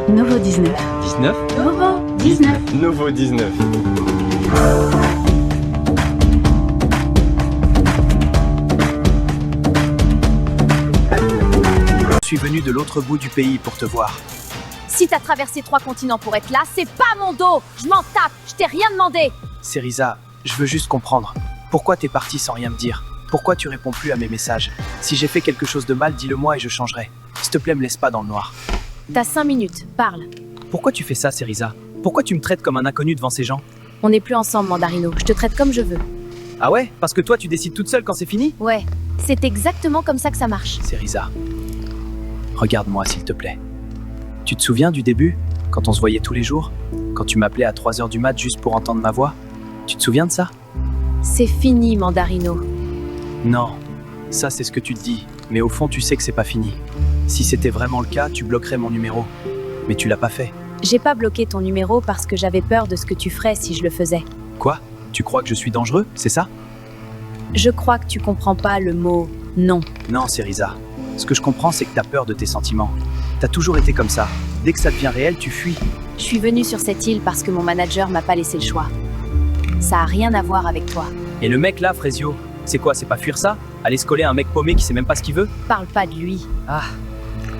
Nouveau 19. 19 Nouveau 19. Nouveau 19. Je suis venu de l'autre bout du pays pour te voir. Si t'as traversé 3 continents pour être là, c'est pas mon dos. Je m'en tape, je t'ai rien demandé. Seriza, je veux juste comprendre. Pourquoi t'es parti sans rien me dire? Pourquoi tu réponds plus à mes messages? Si j'ai fait quelque chose de mal, dis-le-moi et je changerai. S'il te plaît, me laisse pas dans le noir. T'as 5 minutes, parle. Pourquoi tu fais ça, Seriza? Pourquoi tu me traites comme un inconnu devant ces gens? On n'est plus ensemble, Mandarino. Je te traite comme je veux. Ah ouais? Parce que toi, tu décides toute seule quand c'est fini? Ouais, c'est exactement comme ça que ça marche. Seriza, regarde-moi s'il te plaît. Tu te souviens du début? Quand on se voyait tous les jours? Quand tu m'appelais à 3h du mat juste pour entendre ma voix? Tu te souviens de ça? C'est fini, Mandarino. Non, ça c'est ce que tu te dis, mais au fond tu sais que c'est pas fini. Si c'était vraiment le cas, tu bloquerais mon numéro. Mais tu l'as pas fait. J'ai pas bloqué ton numéro parce que j'avais peur de ce que tu ferais si je le faisais. Quoi? Tu crois que je suis dangereux, c'est ça? Je crois que tu comprends pas le mot « non ». Non, Seriza. Ce que je comprends, c'est que t'as peur de tes sentiments. T'as toujours été comme ça. Dès que ça devient réel, tu fuis. Je suis venue sur cette île parce que mon manager m'a pas laissé le choix. Ça a rien à voir avec toi. Et le mec là, Frezio, c'est quoi? C'est pas fuir ça? Aller se coller à un mec paumé qui sait même pas ce qu'il veut? Parle pas de lui. Ah,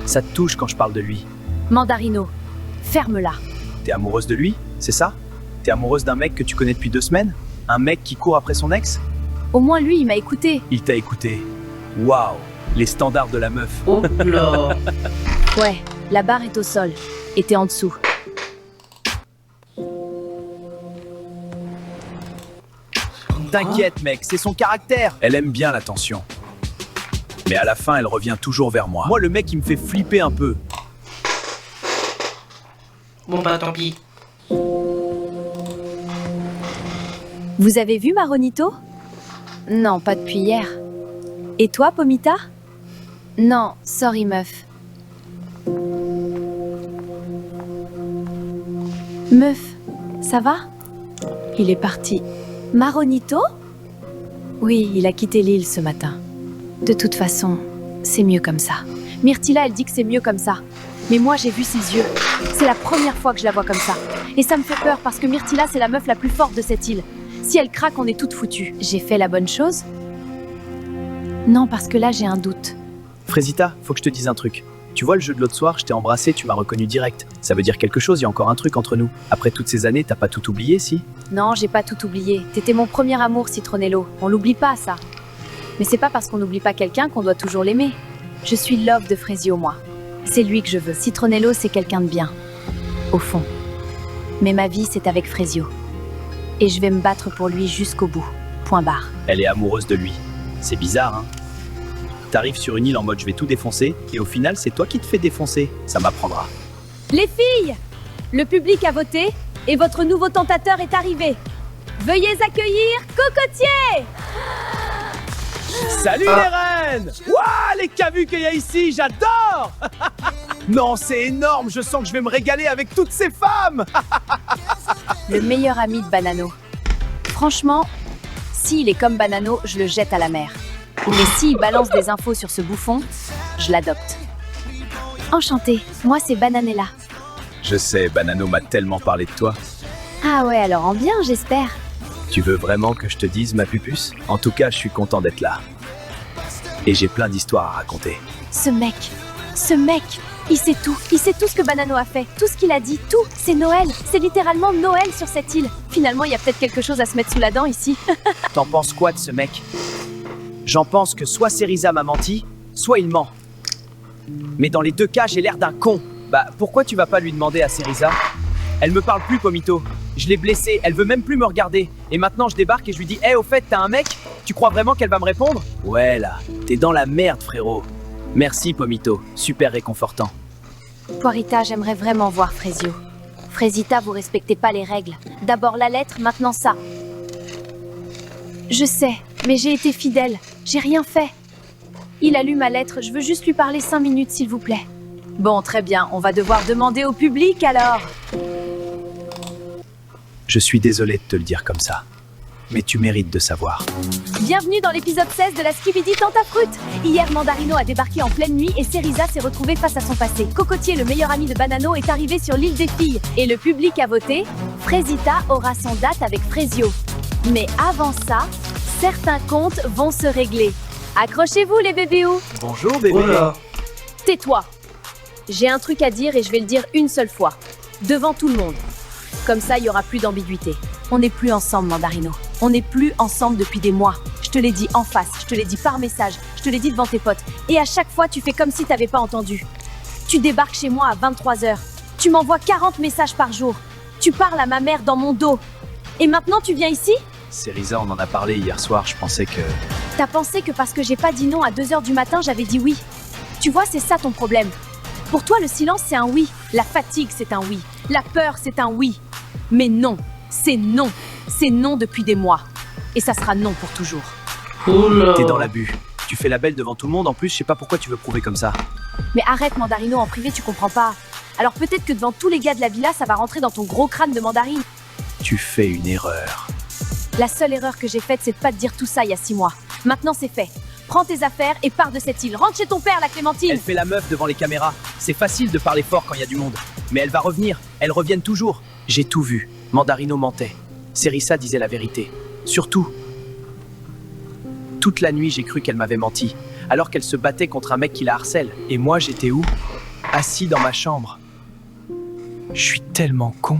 ça te touche quand je parle de lui. Mandarino, ferme-la. T'es amoureuse de lui, c'est ça? T'es amoureuse d'un mec que tu connais depuis 2 semaines? Un mec qui court après son ex? Au moins lui, il m'a écouté. Il t'a écouté. Waouh, les standards de la meuf. Oh là. Ouais, la barre est au sol. Et t'es en dessous. T'inquiète mec, c'est son caractère. Elle aime bien l'attention. Mais à la fin, elle revient toujours vers moi. Moi, le mec, il me fait flipper un peu. Bon bah tant pis. Vous avez vu Maronito? Non, pas depuis hier. Et toi, Pomita? Non, sorry meuf. Meuf, ça va? Il est parti. Maronito? Oui, il a quitté l'île ce matin. De toute façon, c'est mieux comme ça. Myrtilla, elle dit que c'est mieux comme ça. Mais moi, j'ai vu ses yeux. C'est la première fois que je la vois comme ça. Et ça me fait peur parce que Myrtilla, c'est la meuf la plus forte de cette île. Si elle craque, on est toutes foutues. J'ai fait la bonne chose? Non, parce que là, j'ai un doute. Frésita, faut que je te dise un truc. Tu vois le jeu de l'autre soir, je t'ai embrassé, tu m'as reconnu direct. Ça veut dire quelque chose, il y a encore un truc entre nous. Après toutes ces années, t'as pas tout oublié, si? Non, j'ai pas tout oublié. T'étais mon premier amour, Citronello. On l'oublie pas, ça. Mais c'est pas parce qu'on n'oublie pas quelqu'un qu'on doit toujours l'aimer. Je suis love de Frezio, moi. C'est lui que je veux. Citronello, c'est quelqu'un de bien. Au fond. Mais ma vie, c'est avec Frezio. Et je vais me battre pour lui jusqu'au bout. Point barre. Elle est amoureuse de lui. C'est bizarre, hein? T'arrives sur une île en mode je vais tout défoncer, et au final, c'est toi qui te fais défoncer. Ça m'apprendra. Les filles! Le public a voté, et votre nouveau tentateur est arrivé. Veuillez accueillir Cocotier! Salut les reines! Waouh, les cavus qu'il y a ici, j'adore! Non, c'est énorme, je sens que je vais me régaler avec toutes ces femmes! Le meilleur ami de Banano. Franchement, s'il est comme Banano, je le jette à la mer. Mais s'il balance des infos sur ce bouffon, je l'adopte. Enchantée, moi c'est Bananella. Je sais, Banano m'a tellement parlé de toi. Ah ouais, alors en bien, j'espère. Tu veux vraiment que je te dise, ma pupuce? En tout cas, je suis content d'être là. Et j'ai plein d'histoires à raconter. Ce mec, il sait tout ce que Banano a fait, tout ce qu'il a dit, tout, c'est Noël, c'est littéralement Noël sur cette île. Finalement, il y a peut-être quelque chose à se mettre sous la dent ici. T'en penses quoi de ce mec? J'en pense que soit Seriza m'a menti, soit il ment. Mais dans les 2 cas, j'ai l'air d'un con. Bah, pourquoi tu vas pas lui demander à Seriza? Elle me parle plus, Pomito. Je l'ai blessée, elle veut même plus me regarder. Et maintenant, je débarque et je lui dis « Hey, au fait, t'as un mec? Tu crois vraiment qu'elle va me répondre ?» Ouais, là, t'es dans la merde, frérot. Merci, Pomito. Super réconfortant. Poirita, j'aimerais vraiment voir Frezio. Frésita, vous respectez pas les règles. D'abord la lettre, maintenant ça. Je sais, mais j'ai été fidèle. J'ai rien fait. Il a lu ma lettre, je veux juste lui parler 5 minutes, s'il vous plaît. Bon, très bien, on va devoir demander au public, alors. Je suis désolé de te le dire comme ça. mais tu mérites de savoir. Bienvenue dans l'épisode 16 de la Skibidi Tentafruit. Hier, Mandarino a débarqué en pleine nuit et Cerisa s'est retrouvée face à son passé. Cocotier, le meilleur ami de Banano, est arrivé sur l'île des filles. Et le public a voté. Frésita aura son date avec Frésio. Mais avant ça, certains comptes vont se régler. Accrochez-vous les bébéous. Bonjour bébé. Oh là. Tais-toi. J'ai un truc à dire et je vais le dire une seule fois. Devant tout le monde. Comme ça, il n'y aura plus d'ambiguïté. On n'est plus ensemble, Mandarino. On n'est plus ensemble depuis des mois. Je te l'ai dit en face, je te l'ai dit par message, je te l'ai dit devant tes potes. Et à chaque fois, tu fais comme si t'avais pas entendu. Tu débarques chez moi à 23h. Tu m'envoies 40 messages par jour. Tu parles à ma mère dans mon dos. Et maintenant, tu viens ici? Cerisa, on en a parlé hier soir, je pensais que... T'as pensé que parce que j'ai pas dit non à 2h du matin, j'avais dit oui. Tu vois, c'est ça ton problème. Pour toi, le silence, c'est un oui. La fatigue, c'est un oui. La peur, c'est un oui. Mais non, c'est non. C'est non depuis des mois. Et ça sera non pour toujours. Oula. T'es dans l'abus. Tu fais la belle devant tout le monde, en plus, je sais pas pourquoi tu veux prouver comme ça. Mais arrête, Mandarino, en privé, tu comprends pas. Alors peut-être que devant tous les gars de la villa, ça va rentrer dans ton gros crâne de mandarine. Tu fais une erreur. La seule erreur que j'ai faite, c'est de pas te dire tout ça il y a 6 mois. Maintenant, c'est fait. Prends tes affaires et pars de cette île. Rentre chez ton père, la Clémentine. Elle fait la meuf devant les caméras. C'est facile de parler fort quand il y a du monde. Mais elle va revenir. Elles reviennent toujours. J'ai tout vu. Mandarino mentait. Cerisa disait la vérité. Surtout. Toute la nuit, j'ai cru qu'elle m'avait menti. Alors qu'elle se battait contre un mec qui la harcèle. Et moi, j'étais où? Assis dans ma chambre. Je suis tellement con.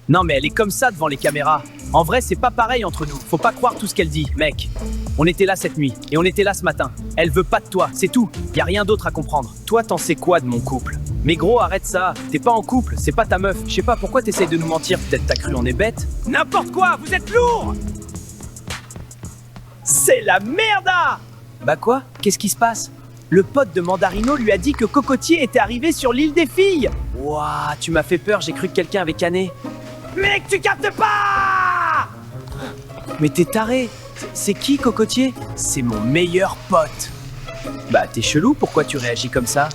Non, mais elle est comme ça devant les caméras. En vrai, c'est pas pareil entre nous. Faut pas croire tout ce qu'elle dit, mec. On était là cette nuit, et on était là ce matin. Elle veut pas de toi, c'est tout. Y a rien d'autre à comprendre. Toi, t'en sais quoi de mon couple? Mais gros, arrête ça. T'es pas en couple, c'est pas ta meuf. Je sais pas pourquoi t'essayes de nous mentir. Peut-être t'as cru on est bête. N'importe quoi, vous êtes lourd. C'est la merde. Bah quoi? Qu'est-ce qui se passe? Le pote de Mandarino lui a dit que Cocotier était arrivé sur l'île des filles. Ouah, tu m'as fait peur, j'ai cru que quelqu'un avait canné. Mec, tu captes pas! Mais t'es taré. C'est qui, Cocotier? C'est mon meilleur pote. Bah, t'es chelou, pourquoi tu réagis comme ça?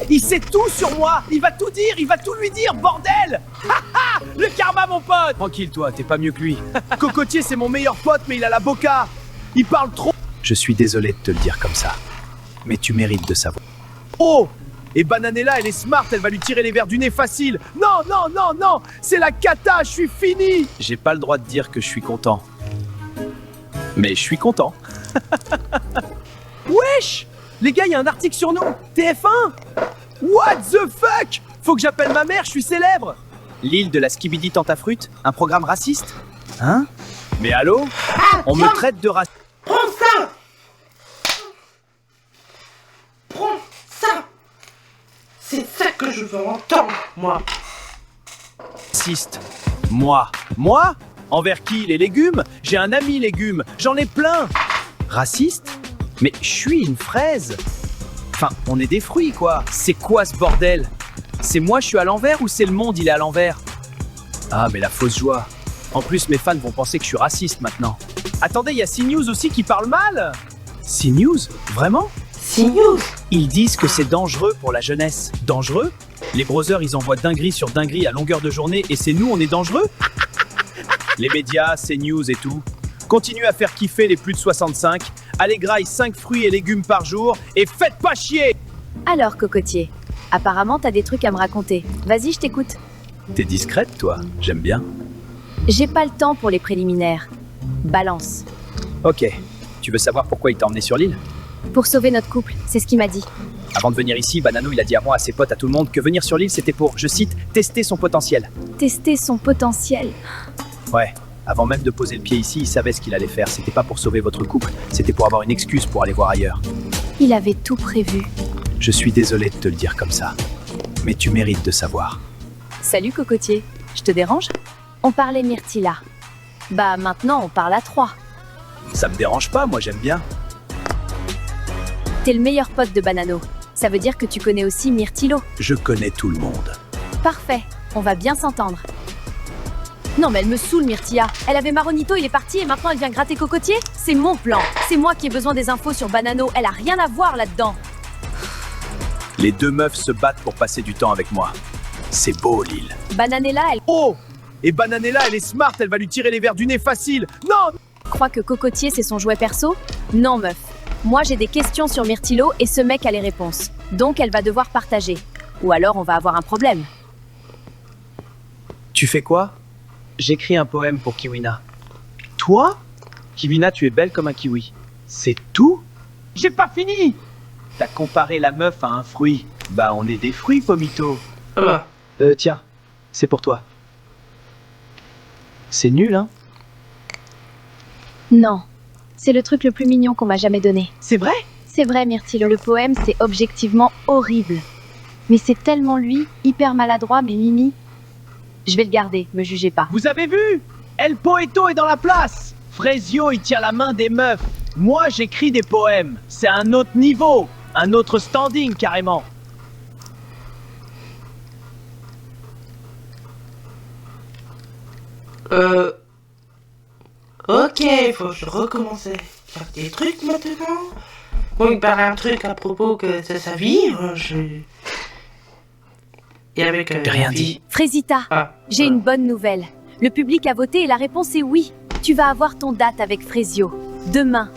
Il sait tout sur moi. Il va tout dire, il va tout lui dire, bordel. Le karma, mon pote. Tranquille, toi, t'es pas mieux que lui. Cocotier, c'est mon meilleur pote, mais il a la boca. Il parle trop. Je suis désolé de te le dire comme ça. Mais tu mérites de savoir. Oh! Et Bananella, elle est smart, elle va lui tirer les verres du nez facile. Non, non, non, non, c'est la cata, je suis fini. J'ai pas le droit de dire que je suis content. Mais je suis content. Wesh! Les gars, il y a un article sur nous. TF1? What the fuck? Faut que j'appelle ma mère, je suis célèbre. L'île de la Skibidi Tentafruit, un programme raciste? Hein? Mais allô? On me traite de raciste. Prends ça. Prends ça. C'est ça que je veux entendre, moi. Raciste. Moi? Envers qui? Les légumes? J'ai un ami légumes, j'en ai plein. Raciste? Mais je suis une fraise. Enfin, on est des fruits, quoi. C'est quoi ce bordel? C'est moi, je suis à l'envers ou c'est le monde, il est à l'envers? Ah, mais la fausse joie. En plus, mes fans vont penser que je suis raciste maintenant. Attendez, il y a CNews aussi qui parle mal. CNews? Vraiment? CNews. Ils disent que c'est dangereux pour la jeunesse. Dangereux? Les brothers, ils envoient dinguerie sur dinguerie à longueur de journée et c'est nous, on est dangereux? Les médias, CNews et tout. Continuez à faire kiffer les plus de 65. Allez graille 5 fruits et légumes par jour et faites pas chier! Alors, Cocotier, apparemment, t'as des trucs à me raconter. Vas-y, je t'écoute. T'es discrète, toi. J'aime bien. J'ai pas le temps pour les préliminaires. Balance. Ok. Tu veux savoir pourquoi il t'a emmené sur l'île? Pour sauver notre couple, c'est ce qu'il m'a dit. Avant de venir ici, Banano, il a dit à moi, à ses potes, à tout le monde, que venir sur l'île, c'était pour, je cite, tester son potentiel. Tester son potentiel. Ouais. Avant même de poser le pied ici, il savait ce qu'il allait faire. C'était pas pour sauver votre couple, c'était pour avoir une excuse pour aller voir ailleurs. Il avait tout prévu. Je suis désolé de te le dire comme ça. Mais tu mérites de savoir. Salut, Cocotier. Je te dérange? On parlait Myrtilla. Bah, maintenant, on parle à 3. Ça me dérange pas, moi j'aime bien. T'es le meilleur pote de Banano. Ça veut dire que tu connais aussi Myrtillo. Je connais tout le monde. Parfait, on va bien s'entendre. Non mais elle me saoule Myrtilla. Elle avait Maronito, il est parti et maintenant elle vient gratter Cocotier? C'est mon plan. C'est moi qui ai besoin des infos sur Banano. Elle a rien à voir là-dedans. Les deux meufs se battent pour passer du temps avec moi. C'est beau, l'île. Bananella, elle... Oh! Et Bananella, elle est smart, elle va lui tirer les verres du nez facile. Non! Crois que Cocotier c'est son jouet perso? Non meuf. Moi j'ai des questions sur Myrtilo et ce mec a les réponses. Donc elle va devoir partager. Ou alors on va avoir un problème. Tu fais quoi? J'écris un poème pour Kiwina. Toi? Kiwina, tu es belle comme un kiwi. C'est tout? J'ai pas fini! T'as comparé la meuf à un fruit. Bah, on est des fruits, Pomito. Ah. Tiens, c'est pour toi. C'est nul, hein? Non. C'est le truc le plus mignon qu'on m'a jamais donné. C'est vrai? C'est vrai Myrtilo, le poème c'est objectivement horrible. Mais c'est tellement lui, hyper maladroit mais Mimi. Je vais le garder, me jugez pas. Vous avez vu? El Poeto est dans la place! Frezio, il tient la main des meufs. Moi, j'écris des poèmes. C'est un autre niveau. Un autre standing, carrément. Ok, faut que je recommence à faire des trucs maintenant. Bon, il parle un truc à propos que c'est sa vie. Et avec. Rien la vie- dit. Frésita, Ah, j'ai une bonne nouvelle. Le public a voté et la réponse est oui. Tu vas avoir ton date avec Frezio. Demain.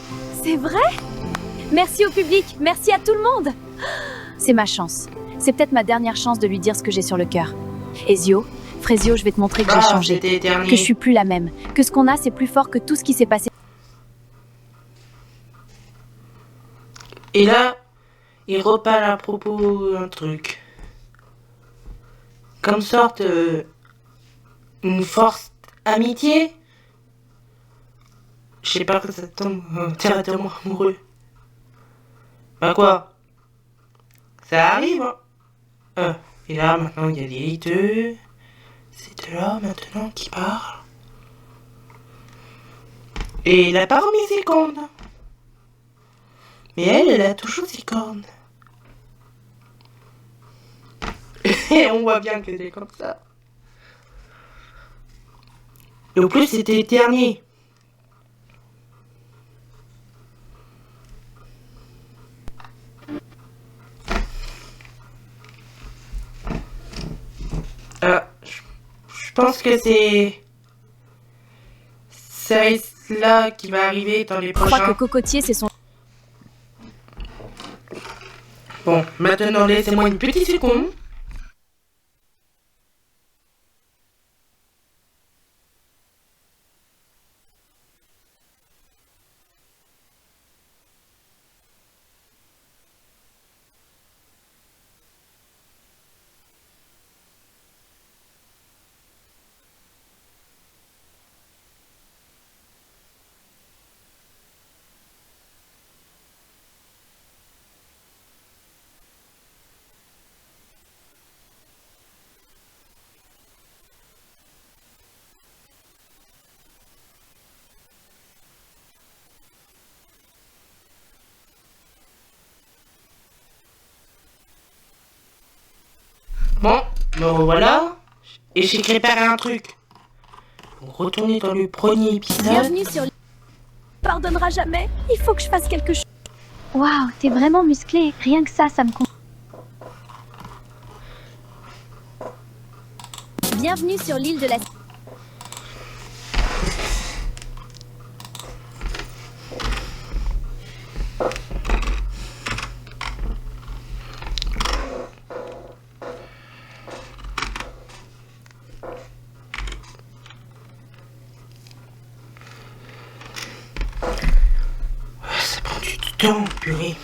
C'est vrai? Merci au public, merci à tout le monde. C'est ma chance. C'est peut-être ma dernière chance de lui dire ce que j'ai sur le cœur. Ezio, Frezio, je vais te montrer que j'ai changé. c'était dernier. Que je suis plus la même. Que ce qu'on a, c'est plus fort que tout ce qui s'est passé. Et là, il reparle à propos d'un truc. Comme sorte. Une force amitié. Je sais pas que ça tombe directement amoureux. Bah quoi? Ça arrive, hein. Et là, maintenant, il y a les deux. C'est de là, maintenant, qui parlent. Et il a pas remis ses cornes. Mais elle a toujours ses cornes. Et on voit bien que c'est comme ça. Et au plus, c'était le dernier. Je pense que c'est là qui va arriver dans les Je crois que prochains. Cocotier, c'est son... Bon, maintenant laissez-moi une petite seconde. Bon, me revoilà. Et j'ai préparé un truc. Pour retourner dans le premier épisode. Bienvenue sur... Pardonnera jamais. Il faut que je fasse quelque chose. Waouh, t'es vraiment musclé. Rien que ça me compte. Bienvenue sur l'île de la... Ça prend du temps, purée.